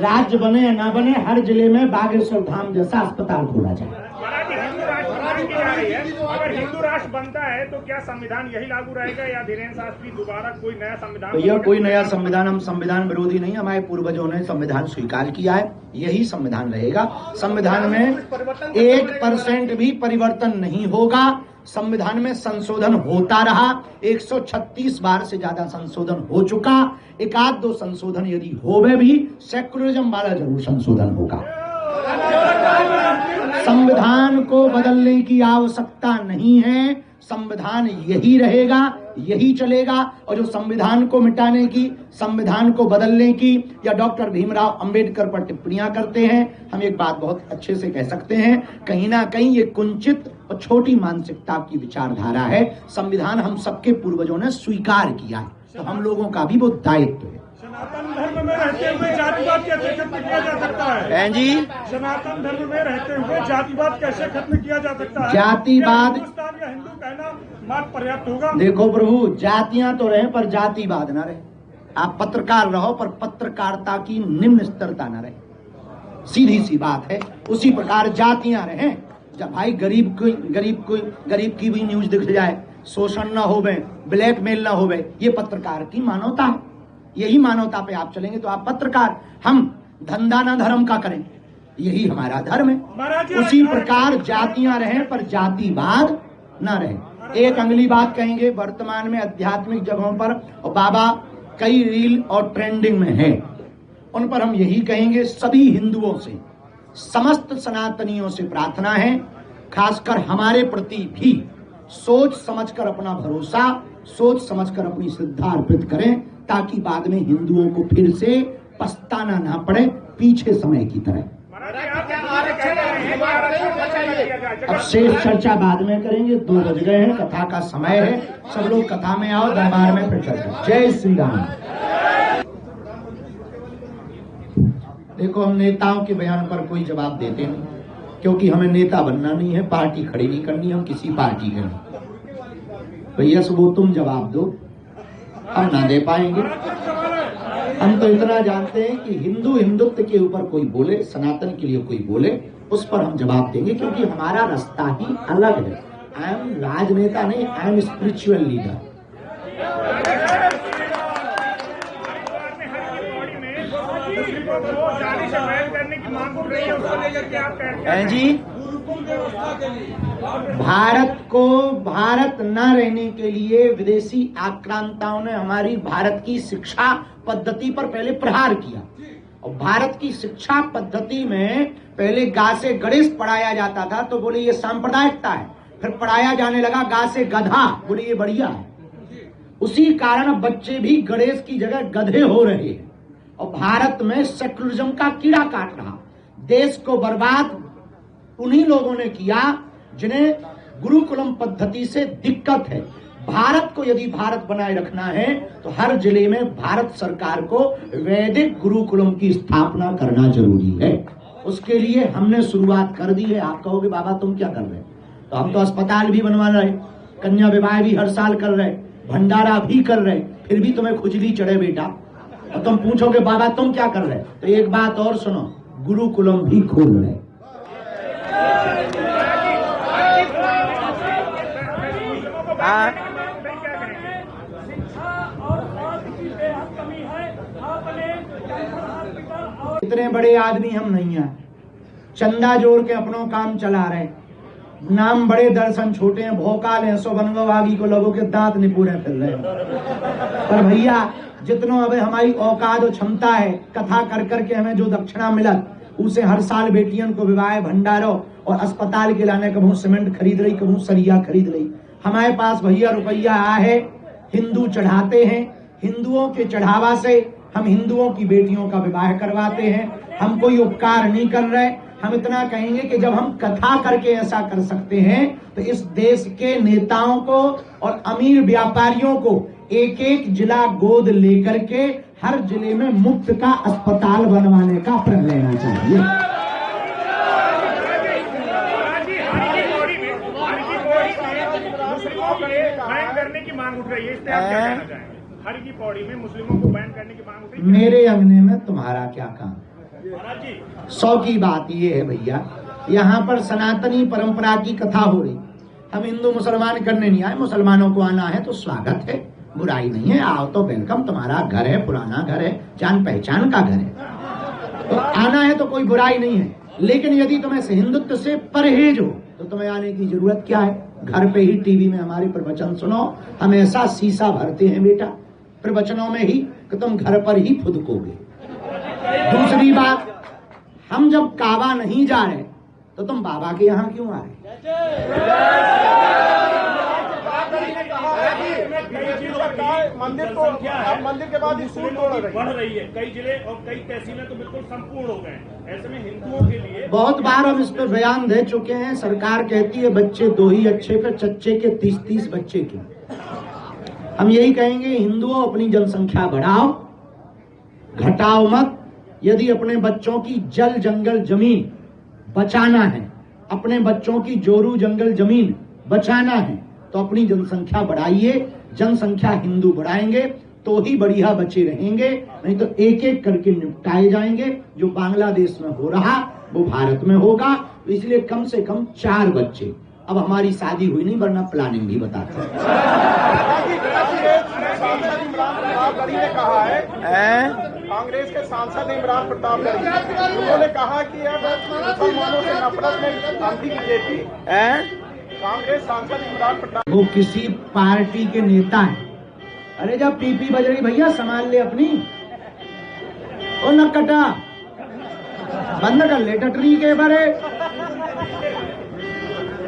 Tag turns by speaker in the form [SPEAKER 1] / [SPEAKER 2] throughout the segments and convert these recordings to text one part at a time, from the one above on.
[SPEAKER 1] राज्य बने या ना बने, हर जिले में बागेश्वर धाम जैसा अस्पताल खोला जाए।
[SPEAKER 2] हिंदू राष्ट्र बनाने की जा रही है, अगर हिंदू राष्ट्र बनता है तो क्या संविधान यही लागू रहेगा या धीरेन्द्र शास्त्री दोबारा कोई नया संविधान?
[SPEAKER 1] भैया कोई नया संविधान, हम संविधान विरोधी नहीं, हमारे पूर्वजों ने संविधान स्वीकार किया है, यही संविधान रहेगा। संविधान में 1% भी परिवर्तन नहीं होगा। संविधान में संशोधन होता रहा, 136 बार से ज्यादा संशोधन हो चुका। एक आध दो संशोधन यदि होवे भी, सेकुलरिज्म वाला जरूर संशोधन होगा। संविधान को बदलने की आवश्यकता नहीं है, संविधान यही रहेगा, यही चलेगा। और जो संविधान को मिटाने की, संविधान को बदलने की या डॉक्टर भीमराव अंबेडकर पर टिप्पणियां करते हैं, हम एक बात बहुत अच्छे से कह सकते हैं, कहीं ना कहीं ये कुंचित और छोटी मानसिकता की विचारधारा है। संविधान हम सबके पूर्वजों ने स्वीकार किया है, तो हम लोगों का भी वो दायित्व है।
[SPEAKER 2] सनातन धर्म में रहते हुए जातिवाद कैसे खत्म किया जा सकता है?
[SPEAKER 1] जी,
[SPEAKER 2] सनातन धर्म में रहते हुए जातिवाद कैसे खत्म किया जा सकता है?
[SPEAKER 1] जातिवाद,
[SPEAKER 2] हिंदुस्तान या हिंदू कहना मात्र पर्याप्त होगा?
[SPEAKER 1] देखो प्रभु, जातियां तो रहे पर जातिवाद ना रहे। आप पत्रकार रहो पर पत्रकारिता की निम्न स्तरता ना रहे, सीधी सी बात है। उसी प्रकार जातियां रहे, जब भाई गरीब की भी न्यूज दिख जाए, शोषण न होवे, ब्लैकमेल न होवे, ये पत्रकार की मानवता है। यही मानवता पे आप चलेंगे तो आप पत्रकार। हम धंधा ना धर्म का करें, यही हमारा धर्म है। उसी प्रकार जातियां रहें पर जातिवाद न रहे। एक अगली बात कहेंगे, वर्तमान में आध्यात्मिक जगहों पर और बाबा कई रील और ट्रेंडिंग में है, उन पर हम यही कहेंगे, सभी हिंदुओं से, समस्त सनातनियों से प्रार्थना है, खासकर हमारे प्रति भी सोच समझकर अपना भरोसा, सोच समझकर अपनी श्रद्धा अर्पित करें, ताकि बाद में हिंदुओं को फिर से पछताना ना पड़े पीछे समय की तरह। अब शेष चर्चा बाद में करेंगे, 2 बज गए हैं, कथा का समय है, सब लोग कथा में आओ, दरबार में फिर चर्चा। जय श्री राम। देखो, हम नेताओं के बयान पर कोई जवाब देते नहीं, क्योंकि हमें नेता बनना नहीं है, पार्टी खड़ी नहीं करनी, हम किसी पार्टी के नहीं। भैया वो तुम जवाब दो, हम ना दे पाएंगे। हम तो इतना जानते हैं कि हिंदुत्व के ऊपर कोई बोले, सनातन के लिए कोई बोले, उस पर हम जवाब देंगे, क्योंकि हमारा रास्ता ही अलग है। आई एम राजनेता नहीं, आई एम स्पिरिचुअल लीडर। जी, भारत न रहने के लिए विदेशी आक्रांताओं ने हमारी भारत की शिक्षा पद्धति पर पहले प्रहार किया। और भारत की शिक्षा पद्धति में पहले गा से गणेश पढ़ाया जाता था, तो बोले ये सांप्रदायिकता है। फिर पढ़ाया जाने लगा गा से गधा, बोले ये बढ़िया है। उसी कारण बच्चे भी गणेश की जगह गधे हो रहे हैं, और भारत में सेकुलरिज्म का कीड़ा काट रहा। देश को बर्बाद उन्हीं लोगों ने किया जिन्हें गुरुकुलम पद्धति से दिक्कत है। भारत को यदि भारत बनाए रखना है तो हर जिले में भारत सरकार को वैदिक गुरुकुलम की स्थापना करना जरूरी है। उसके लिए हमने शुरुआत कर दी है। आप कहोगे बाबा तुम क्या कर रहे हैं? तो हम तो अस्पताल भी बनवा रहे, कन्या विवाह भी हर साल कर रहे, भंडारा भी कर रहे, फिर भी तुम्हें खुजली चढ़े बेटा। और तुम पूछोगे बाबा तुम क्या कर रहे? तो एक बात और सुनो, गुरुकुलम भी खोल रहे। इतने बड़े आदमी हम नहीं हैं, चंदा जोड़ के अपनों काम चला रहे, नाम बड़े दर्शन छोटे हैं, भोकाल हैं, सो बनगवागी को लोगों के दांत निपुरे फिर रहे। पर भैया जितनो अब हमारी औकात और क्षमता है, कथा कर करके हमें जो दक्षिणा मिलत, उसे हर साल बेटियन को विवाह भंडारो और अस्पताल के लाने, कभू सीमेंट खरीद रही, कभू सरिया खरीद रही। हमारे पास भैया रुपया आ है, हिंदू चढ़ाते हैं, हिंदुओं के चढ़ावा से हम हिंदुओं की बेटियों का विवाह करवाते हैं। हम कोई उपकार नहीं कर रहे। हम इतना कहेंगे कि जब हम कथा करके ऐसा कर सकते हैं तो इस देश के नेताओं को और अमीर व्यापारियों को एक एक जिला गोद लेकर के हर जिले में मुफ्त का अस्पताल बनवाने का प्रण लेना चाहिए।
[SPEAKER 2] बैन करने की मांग उठ रही है, इससे आप क्या कहना चाहेंगे? हर की पौड़ी में मुस्लिमों को बैन करने की मांग उठ रही है।
[SPEAKER 1] मेरे अंगने में तुम्हारा क्या काम?
[SPEAKER 2] महाराज जी
[SPEAKER 1] 100 की बात ये है भैया, यहाँ पर सनातनी परंपरा की कथा हो रही। हम हिंदू मुसलमान करने नहीं आए, मुसलमानों को आना है तो स्वागत है, बुराई नहीं है, आओ तो वेलकम, तुम्हारा घर है, पुराना घर है, जान पहचान का घर है, तो आना है तो कोई बुराई नहीं है। लेकिन यदि तुम्हें हिंदुत्व से परहेज हो तो तुम्हें आने की जरूरत क्या है? घर पे ही टीवी में हमारे प्रवचन सुनो, हम ऐसा शीशा भरते हैं बेटा प्रवचनों में ही कि तुम घर पर ही फुदकोगे। दूसरी बात, हम जब काबा नहीं जा रहे तो तुम बाबा के यहाँ क्यों आ रहे?
[SPEAKER 2] मंदिर के बाद स्कूल बढ़ रही है, कई जिले और कई तहसीलें तो बिल्कुल संपूर्ण हो गए। ऐसे में हिंदुओं के लिए
[SPEAKER 1] बहुत बार हम इस पर बयान दे चुके हैं। सरकार कहती है बच्चे 2 ही अच्छे पे, चच्चे के 30-30 बच्चे के। हम यही कहेंगे, हिंदुओं अपनी जनसंख्या बढ़ाओ, घटाओ मत। यदि अपने बच्चों की जल जंगल जमीन बचाना है, अपने बच्चों की जोरू जंगल जमीन बचाना है, तो अपनी जनसंख्या बढ़ाइए। जनसंख्या हिंदू बढ़ाएंगे तो ही बढ़िया बचे रहेंगे, नहीं तो एक एक करके निपटाए जाएंगे। जो बांग्लादेश में हो रहा वो भारत में होगा, तो इसलिए कम से कम 4 बच्चे। अब हमारी शादी हुई नहीं, वरना प्लानिंग भी बताते हैं।
[SPEAKER 3] ने कहा है, कांग्रेस के सांसद इमरान प्रताप गढ़ी, उन्होंने कहा कि अब मुसलमानों से नफरत में गांधी बीजेपी। कांग्रेस सांसद इमरान प्रताप,
[SPEAKER 1] वो किसी पार्टी के नेता हैं। अरे जब पीपी बज रही भैया संभाल ले अपनी, ओ नकटा बंद कर ले टटरी के बरे।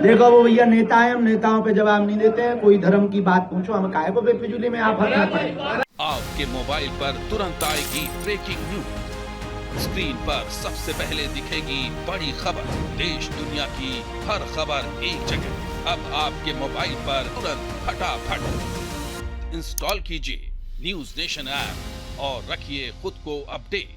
[SPEAKER 1] देखो वो भैया नेता है, हम नेताओं पे जवाब नहीं देते हैं। कोई धर्म की बात पूछो, हम काहे को बेफिजूली में आप हटना पड़े।
[SPEAKER 4] आपके मोबाइल पर तुरंत आएगी ब्रेकिंग न्यूज। स्क्रीन पर सबसे पहले दिखेगी बड़ी खबर, देश दुनिया की हर खबर एक जगह। अब आपके मोबाइल पर तुरंत फटाफट इंस्टॉल कीजिए न्यूज नेशन ऐप और रखिए खुद को अपडेट।